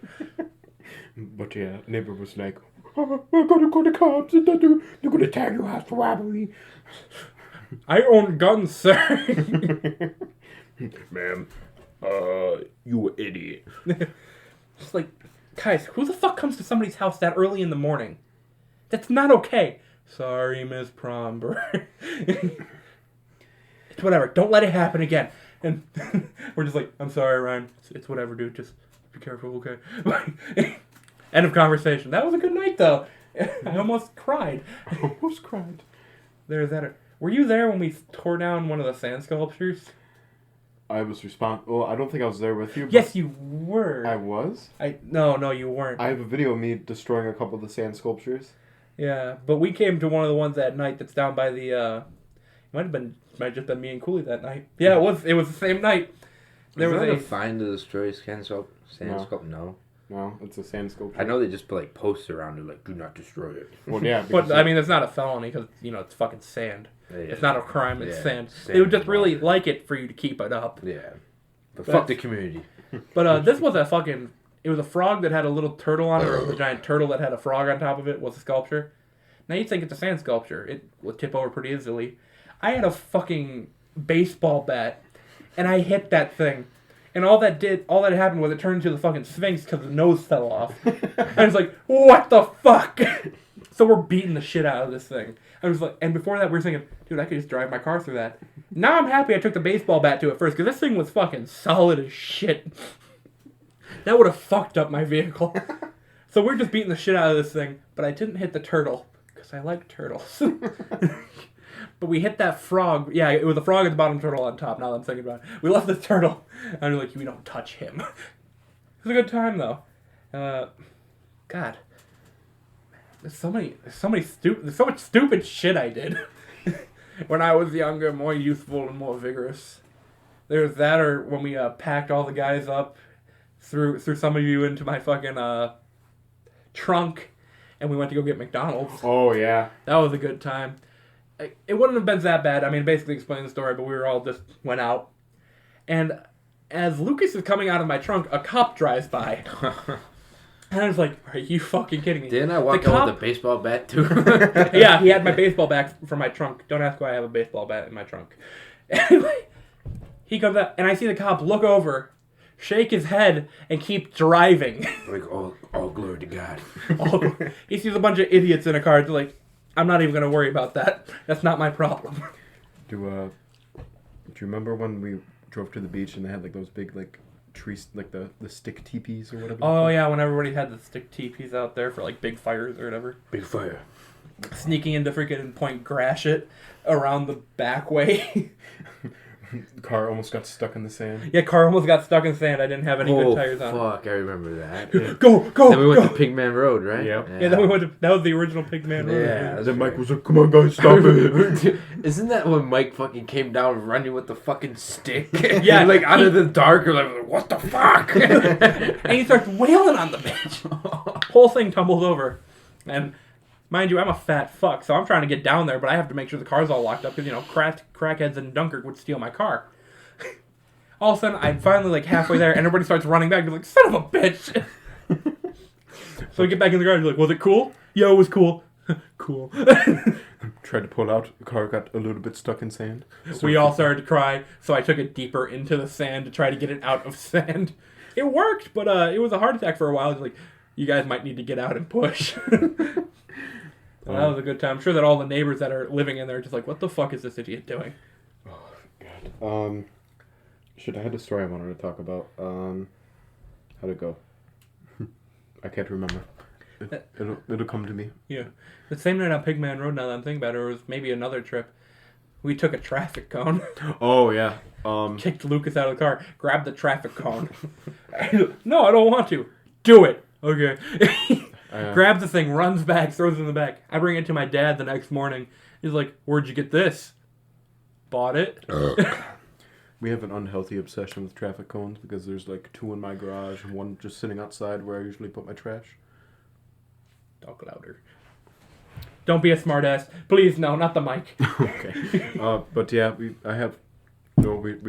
But yeah, neighbor was like, oh, we're gonna go to cops and they're gonna tag your house for robbery. I own guns, sir. Ma'am, you an idiot. Just like, guys, who the fuck comes to somebody's house that early in the morning? That's not okay. Sorry, Miss Promberg. It's whatever. Don't let it happen again. And we're just like, I'm sorry, Ryan. It's whatever, dude. Just be careful, okay? End of conversation. That was a good night, though. I almost cried. There's that. Were you there when we tore down one of the sand sculptures? I was Well, I don't think I was there with you. But Yes, you were. I was? No, you weren't. I have a video of me destroying a couple of the sand sculptures. Yeah, but we came to one of the ones that night that's down by the, might have just been me and Cooley that night. Yeah, it was the same night. There was a fine to destroy sand sculpture? No. No, it's a sand sculpture. I know they just put like posts around it, like do not destroy it. Well, yeah, But I mean, it's not a felony because it's fucking sand. Yeah, It's not a crime. It's sand. sand They would just is really like it for you to keep it up. Yeah, but That's- fuck the community. But this was a fucking. It was a frog that had a little turtle on it, or a giant turtle that had a frog on top of it. Was a sculpture. Now you'd think it's a sand sculpture. It would tip over pretty easily. I had a fucking baseball bat, and I hit that thing. And all that happened was it turned into the fucking Sphinx because the nose fell off. I was like, what the fuck? So we're beating the shit out of this thing. I was like, and before that we were thinking, dude, I could just drive my car through that. Now I'm happy I took the baseball bat to it first because this thing was fucking solid as shit. That would have fucked up my vehicle. So we're just beating the shit out of this thing, but I didn't hit the turtle because I like turtles. But we hit that frog. Yeah, it was a frog at the bottom, turtle on top, now that I'm thinking about it. We left the turtle. And we're like, we don't touch him. It was a good time, though. God. There's so much stupid shit I did. When I was younger, more youthful and more vigorous. There's that, or when we packed all the guys up, threw some of you into my fucking trunk, and we went to go get McDonald's. Oh, yeah. That was a good time. It wouldn't have been that bad. I mean, basically explain the story, but we were all just went out. And as Lucas is coming out of my trunk, a cop drives by. And I was like, are you fucking kidding me? Didn't I walk out with a baseball bat too? Yeah, he had my baseball bat from my trunk. Don't ask why I have a baseball bat in my trunk. Anyway, he comes out, and I see the cop look over, shake his head, and keep driving. Like, all glory to God. He sees a bunch of idiots in a car. It's like, I'm not even going to worry about that. That's not my problem. Do you remember when we drove to the beach and they had like those big like trees, like the stick teepees or whatever? Oh yeah, when everybody had the stick teepees out there for like big fires or whatever. Big fire. Sneaking into freaking Point Gratiot around the back way. The car almost got stuck in the sand. Yeah, car almost got stuck in sand. I didn't have any Oh, good tires on. fuck, I remember that. Go, go, Then we went go. to Pigman Road, right? Yep. Yeah, then we went to, that was the original Pigman Road. Yeah. Then Mike was like, come on guys, stop it. Isn't that when Mike fucking came down running with the fucking stick? Yeah, like out of the dark, you're like, what the fuck? And he starts wailing on the bitch. Whole thing tumbles over. And mind you, I'm a fat fuck, so I'm trying to get down there, but I have to make sure the car's all locked up because, crackheads in Dunkirk would steal my car. All of a sudden, I'm finally like halfway there, and everybody starts running back. They're like, son of a bitch. So we get back in the car, and you're like, was it cool? Yeah, it was cool. Cool. Tried to pull out, the car got a little bit stuck in sand. We all started to cry, so I took it deeper into the sand to try to get it out of sand. It worked, but it was a heart attack for a while. It's like, you guys might need to get out and push. Well, that was a good time. I'm sure that all the neighbors that are living in there are just like, what the fuck is this idiot doing? Oh, God. Shit, I had a story I wanted to talk about. How'd it go? I can't remember. It'll come to me. Yeah. The same night on Pigman Road, now that I'm thinking about it, or it was maybe another trip. We took a traffic cone, Oh, yeah. kicked Lucas out of the car, grabbed the traffic cone. No, I don't want to. Do it. Okay. Grabs the thing, runs back, throws it in the back. I bring it to my dad the next morning. He's like, where'd you get this? Bought it. We have an unhealthy obsession with traffic cones because there's like 2 in my garage and 1 just sitting outside where I usually put my trash. Talk louder. Don't be a smartass. Please, no, not the mic. Okay. But yeah, we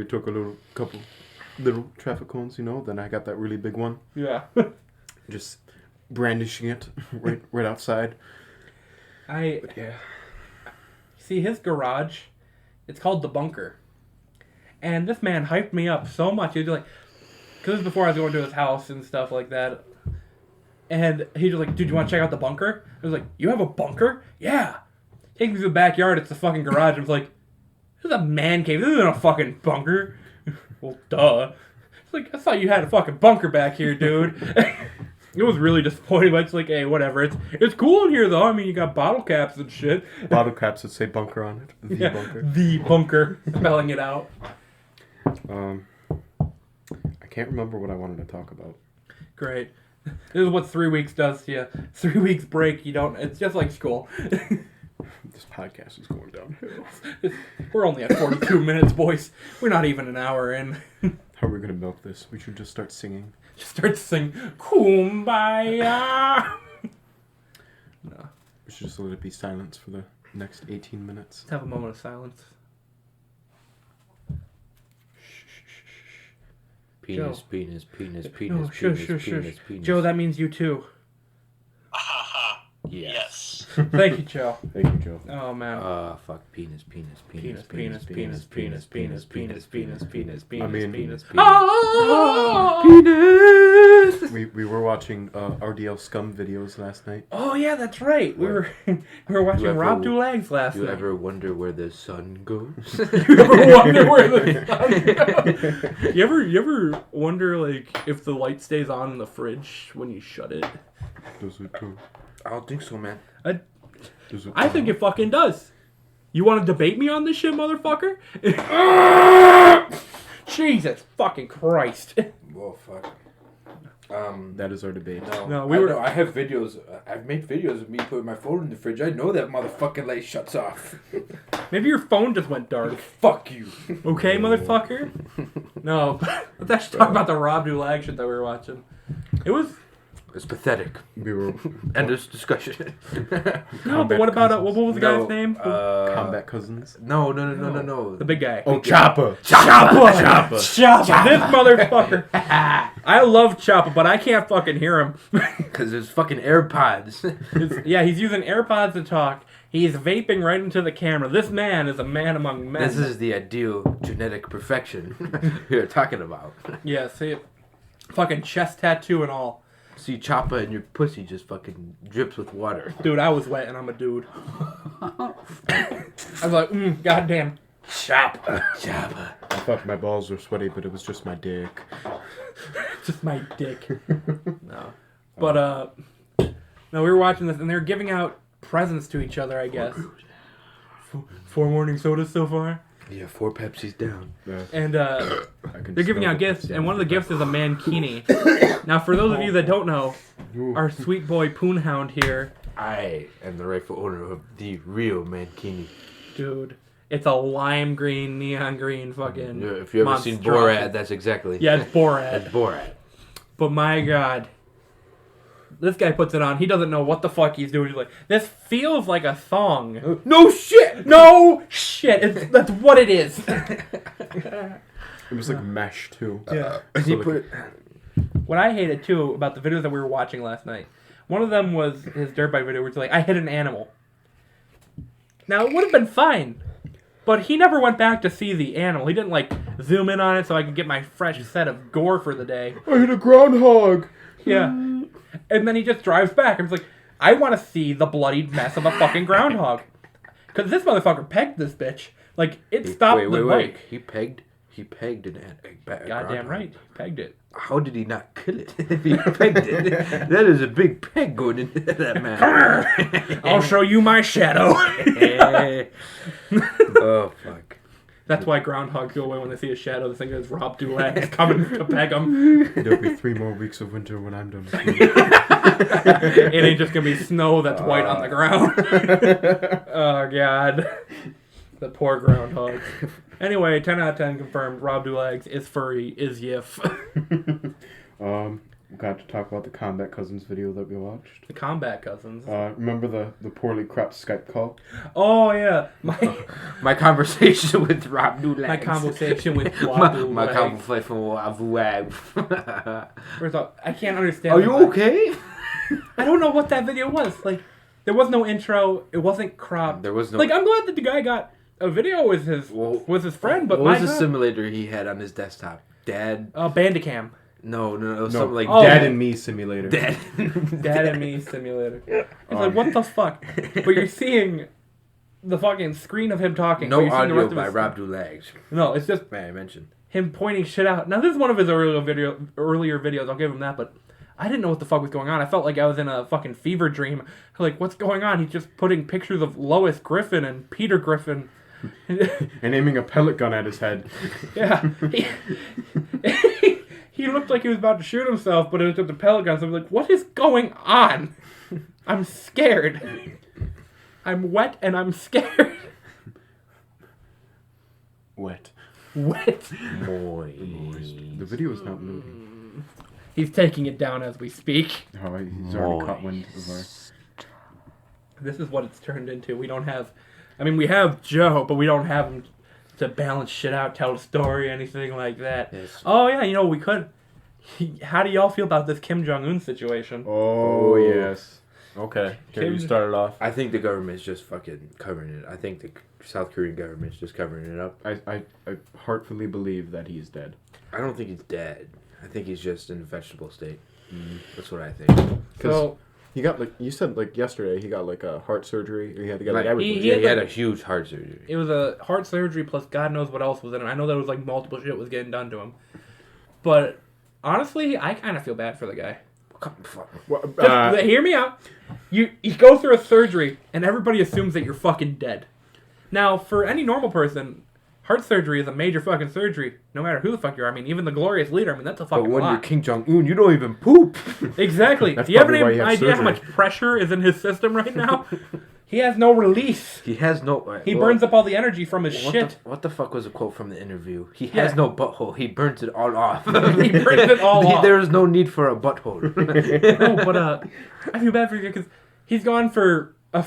took a couple little traffic cones, then I got that really big one. Yeah. Just brandishing it right outside. But yeah. See, his garage, it's called the bunker. And this man hyped me up so much. He was like, because this was before I was going to his house and stuff like that. And he was like, dude, you want to check out the bunker? I was like, you have a bunker? Yeah. Take me to the backyard. It's the fucking garage. I was like, this is a man cave. This isn't a fucking bunker. Well, duh. It's like, I thought you had a fucking bunker back here, dude. It was really disappointing, but it's like, hey, whatever. It's cool in here, though. I mean, you got bottle caps and shit. Bottle caps that say bunker on it. The bunker. The bunker. Spelling it out. I can't remember what I wanted to talk about. Great. This is what 3 weeks does to you. 3 weeks break, you don't... It's just like school. This podcast is going downhill. We're only at 42 minutes, boys. We're not even an hour in. How are we going to milk this? We should just start singing. Just start singing, Kumbaya. No. We should just let it be silence for the next 18 minutes. Let's have a moment of silence. Penis, Joe. penis, penis, No, penis, shush, penis, shush, penis, shush. penis. Joe, that means you too. Yes. Thank you, Joe. Thank you, Joe. Oh, man. Fuck, penis, penis, Penis, penis, penis, penis, penis, penis, penis, penis, penis, penis, I mean- penis. Ah! Penis! We were watching RDL Scum videos last night. Oh, yeah, that's right. We were watching You ever- Rob Do Legs last Do you night. ever wonder where the sun goes? You ever wonder where the sun goes? You ever wonder, like, if the light stays on in the fridge when you shut it? Does it too? I don't think so, man. Does it I think it fucking does. You want to debate me on this shit, motherfucker? Jesus fucking Christ. Well, fuck. That is our debate. No, we were- I have videos. I've made videos of me putting my phone in the fridge. I know that motherfucking light shuts off. Maybe your phone just went dark. Fuck you. Okay, motherfucker? No. Let's actually talk about the Rob Do Lag shit that we were watching. It was... It's pathetic. We were End of discussion. No, but what about... what was the guy's name? Combat Cousins. No. The big guy. Oh, Choppa. Choppa! Choppa! This motherfucker! I love Choppa, but I can't fucking hear him. Because there's fucking AirPods. Yeah, he's using AirPods to talk. He's vaping right into the camera. This man is a man among men. This is the ideal genetic perfection we are talking about. Yeah, see, fucking chest tattoo and all. See, Choppa and your pussy just fucking drips with water. Dude, I was wet and I'm a dude. I was like, goddamn. Choppa. Choppa. I thought my balls were sweaty, but it was just my dick. Just my dick. No. But, no, we were watching this and they were giving out presents to each other, I guess. 4 morning sodas so far? Yeah, 4 Pepsis down. Yeah, And I can they're giving smell out the gifts, Pepsi and one of the on gifts is a mankini. Now, for those of you that don't know, our sweet boy Poon Hound here, I am the rightful owner of the real Mankini. dude, it's a lime green, neon green fucking. Yeah, if you ever seen monstrosity. Borat, that's exactly. Yeah, it's Borat. That's Borat. But my God, this guy puts it on. He doesn't know what the fuck he's doing. He's like, this feels like a thong. No shit! No shit. That's what it is. It was like mesh too. Yeah. He So, put What I hated too about the videos that we were watching last night, one of them was his dirt bike video where it's like, I hit an animal. Now, it would have been fine, but he never went back to see the animal. He didn't, like, zoom in on it so I could get my fresh set of gore for the day. I hit a groundhog. Yeah. And then he just drives back and it's like, I want to see the bloodied mess of a fucking groundhog. Because this motherfucker pegged this bitch. Like, it stopped the bike. He pegged an Goddamn groundhog. right. He pegged it. How did he not kill it? If he pegged it. That is a big peg going into that man. I'll show you my shadow. Oh, fuck. That's why groundhogs go away when they see a shadow. They think it's Rob Dulac coming to peg them. There'll be 3 more weeks of winter when I'm done. It ain't just gonna be snow that's white on the ground. Oh God, the poor groundhog. Anyway, 10 out of 10 confirmed. Rob Dulac is furry. Is Yif. We got to talk about the Combat Cousins video that we watched. The Combat Cousins. Remember the poorly cropped Skype call? Oh yeah, My conversation with Rob Dulac. my conversation with Rob Dulac. My conversation with Rob. First off, I can't understand. Are you okay? I don't know what that video was. Like, there was no intro. It wasn't cropped. There was no. Like, I'm glad that the guy got a video with his friend, but what was my the God. simulator he had on his desktop? Dad? Bandicam. No, it was No, something like Oh. Dad and Me Simulator. Dad. Dad and Me simulator. It's like, what the fuck? But you're seeing the fucking screen of him talking. but No you're seeing the audio rest of by his- Rob Dulac. No, it's just May I mention? him pointing shit out. Now, this is one of his earlier videos. I'll give him that, but I didn't know what the fuck was going on. I felt like I was in a fucking fever dream. Like, what's going on? He's just putting pictures of Lois Griffin and Peter Griffin. And aiming a pellet gun at his head. Yeah. He looked like he was about to shoot himself, but it was just a pellet gun. So I was like, what is going on? I'm scared. I'm wet and I'm scared. Wet. Wet. The video is not moving. He's taking it down as we speak. Oh, he's already caught wind of our... This is what it's turned into. We don't have... I mean, we have Joe, but we don't have him to balance shit out, tell a story, anything like that. Yes. Oh, yeah, you know, we could. How do y'all feel about this Kim JongEun situation? Oh, yes. Okay. Here you started off. I think the government's just fucking covering it. I think the South Korean government's just covering it up. I heartfully believe that he's dead. I don't think he's dead. I think he's just in a vegetable state. That's what I think. So, He got, like, you said, like, yesterday, he got, like, a heart surgery, or he had to get, like, Like, everything. he Yeah, he had like- a huge heart surgery. it was a heart surgery plus God knows what else was in it. I know there was, like, multiple shit was getting done to him. But, honestly, I kind of feel bad for the guy. Well, Just hear me out. You go through a surgery, and everybody assumes that you're fucking dead. Now, for any normal person, heart surgery is a major fucking surgery, no matter who the fuck you are. I mean, even the glorious leader, I mean, that's a But fucking when you're lot. Kim Jong-un, you don't even poop. Exactly. That's Do you have probably any why you have idea how surgery. much pressure is in his system right now? He has no release. He has no... He burns up all the energy from his shit. What the fuck was a quote from the interview? He Yeah. has no butthole. He burns it all off. He burns it all off. There is no need for a butthole. No, but I feel bad for you because he's gone for a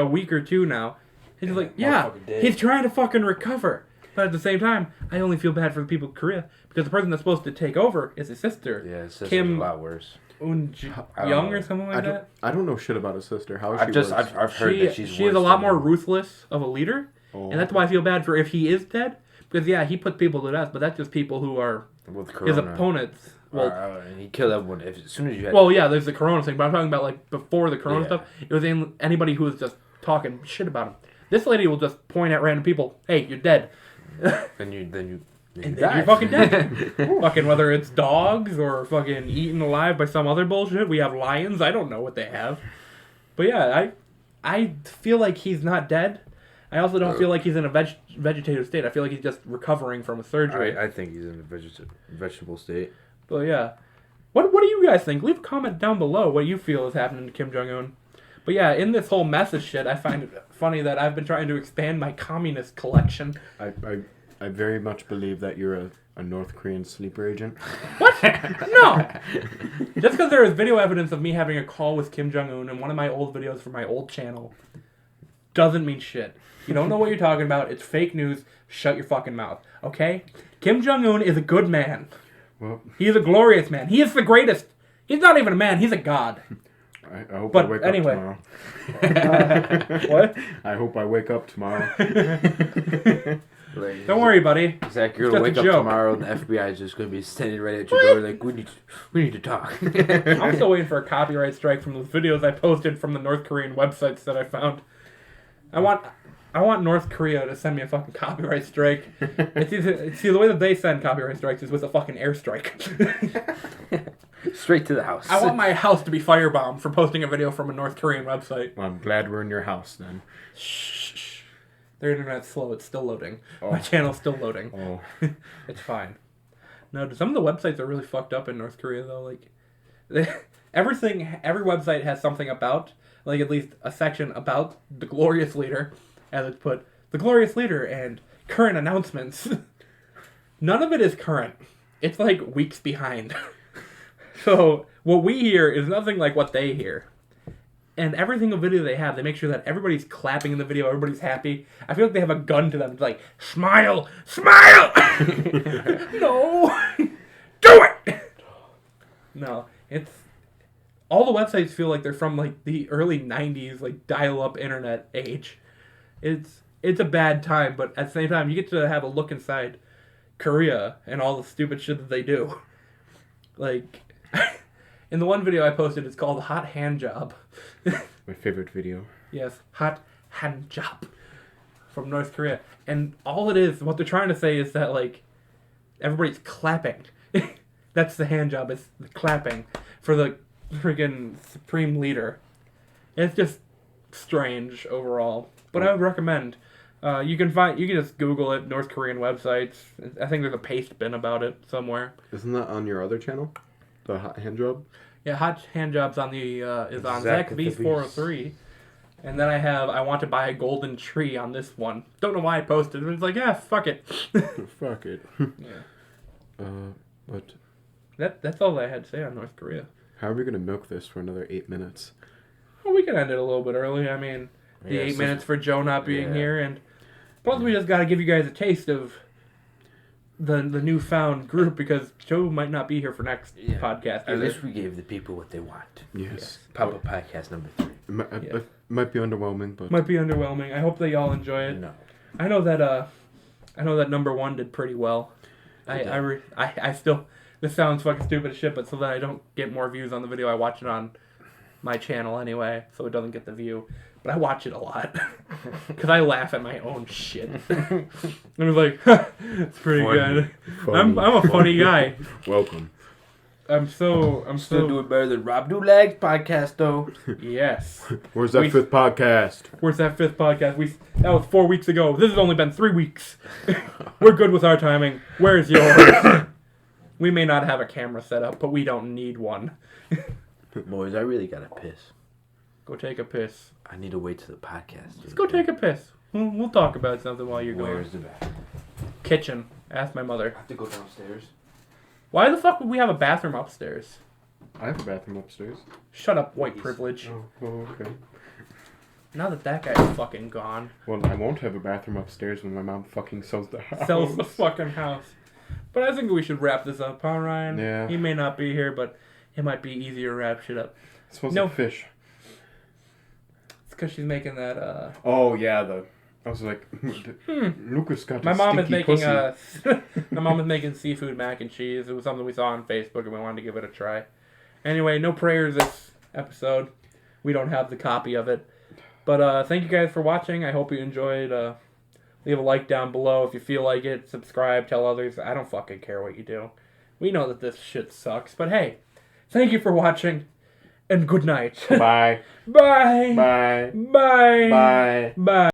week or two now. He's like, yeah, motherfucker dead. he's trying to fucking recover. But at the same time, I only feel bad for the people of Korea because the person that's supposed to take over is his sister. Yeah, it's just Kim a lot worse. Un I don't Young know. or something like that. I don't know shit about his sister. How is she I've heard She that she's is worse a lot than more him. ruthless of a leader, Oh. and that's why I feel bad for if he is dead. Because yeah, he put people to death, but that's just people who are with his corona. opponents. Well, And he killed everyone as soon as you had. well, yeah, there's the Corona thing, but I'm talking about like before the Corona Yeah. stuff. It was anybody who was just talking shit about him. This lady will just point at random people. Hey, you're dead. then you And die. you're fucking dead. Fucking whether it's dogs or fucking eaten alive by some other bullshit. We have lions. I don't know what they have. But yeah, I feel like he's not dead. I also don't feel like he's in a vegetative state. I feel like he's just recovering from a surgery. I think he's in a vegetable state. But yeah. What do you guys think? Leave a comment down below what you feel is happening to Kim Jong-un. But yeah, in this whole message shit, I find it funny that I've been trying to expand my communist collection. I very much believe that you're a North Korean sleeper agent. What? No! Just because there is video evidence of me having a call with Kim Jong-un in one of my old videos from my old channel doesn't mean shit. You don't know what you're talking about. It's fake news. Shut your fucking mouth. Okay? Kim Jong-un is a good man. Well, He is a glorious man. He is the greatest. He's not even a man. He's a god. I hope But I wake anyway. up tomorrow. What? I hope I wake up tomorrow. Like, Don't worry, buddy. Zach, you're It's gonna just wake a up joke. tomorrow and the FBI is just gonna be standing right at your door like, we need to talk. I'm still waiting for a copyright strike from the videos I posted from the North Korean websites that I found. I want North Korea to send me a fucking copyright strike. See, the way that they send copyright strikes is with a fucking airstrike. Straight to the house. I want my house to be firebombed for posting a video from a North Korean website. Well, I'm glad we're in your house then. Shh. Their internet's slow. It's still loading. Oh. My channel's still loading. Oh. It's fine. No, some of the websites are really fucked up in North Korea though. Like, every website has something about, like at least a section about the glorious leader, and it's put the glorious leader and current announcements. None of it is current. It's like weeks behind. So what we hear is nothing like what they hear. And every single video they have, they make sure that everybody's clapping in the video, everybody's happy. I feel like they have a gun to them. It's like, smile! Smile! No! Do it! No, it's... All the websites feel like they're from, like, the early 90s, like, dial-up internet age. It's a bad time, but at the same time, you get to have a look inside Korea and all the stupid shit that they do. Like... In the one video I posted, it's called Hot Hand Job. My favorite video. Yes, Hot Hand Job from North Korea. And all it is, what they're trying to say is that, like, everybody's clapping. That's the hand job, is the clapping for the friggin' supreme leader. It's just strange overall. But I would recommend, you can just Google it, North Korean websites. I think there's a paste bin about it somewhere. Isn't that on your other channel? The hot hand job? Yeah, Hot Hand Job's on the is on Zach Zach with the V403. And then I want to buy a golden tree on this one. Don't know why I posted it, but it's like, yeah, fuck it. Fuck it. Yeah. But That's all I had to say on North Korea. how are we gonna milk this for another 8 minutes? Well, we can end it a little bit early. I mean, the Yeah, 8 so- minutes for Joe not being Yeah. here, and plus we just got to give you guys a taste of the newfound group, because Joe might not be here for next podcast. At either. least we gave the people what they want. Yes. PaPa podcast number 3. It might be underwhelming, but Might be underwhelming. I hope that y'all enjoy it. No. I know that number one did pretty well. I still, this sounds fucking stupid as shit, but so that I don't get more views on the video, I watch it on my channel anyway, so it doesn't get the view. But I watch it a lot because I laugh at my own shit. I was like, it's pretty good. I'm a funny guy. welcome. I'm Still so doing better than Rob Dulag's podcast, though. yes. Where's that fifth podcast? Where's that fifth podcast? That was 4 weeks ago. This has only been 3 weeks. We're good with our timing. Where's yours? We may not have a camera set up, but we don't need one. Boys, I really gotta piss. Go take a piss. I need to wait till the podcast. Let's go take a piss. We'll talk about something while you're going. Where's the bathroom? Kitchen. Ask my mother. I have to go downstairs. Why the fuck would we have a bathroom upstairs? I have a bathroom upstairs. Shut up, white privilege. Oh, okay. Now that guy's fucking gone. Well, I won't have a bathroom upstairs when my mom fucking sells the house. Sells the fucking house. But I think we should wrap this up, huh, Ryan? Yeah. He may not be here, but it might be easier to wrap shit up. It smells No. like fish. It's because she's making that, Oh, yeah, I was like, Lucas got My a mom is stinky making pussy. my mom is making seafood mac and cheese. It was something we saw on Facebook and we wanted to give it a try. Anyway, no prayers this episode. We don't have the copy of it. But thank you guys for watching. I hope you enjoyed. Leave a like down below if you feel like it. Subscribe, tell others. I don't fucking care what you do. We know that this shit sucks. But hey, thank you for watching. And good night. Bye. Bye. Bye. Bye. Bye. Bye.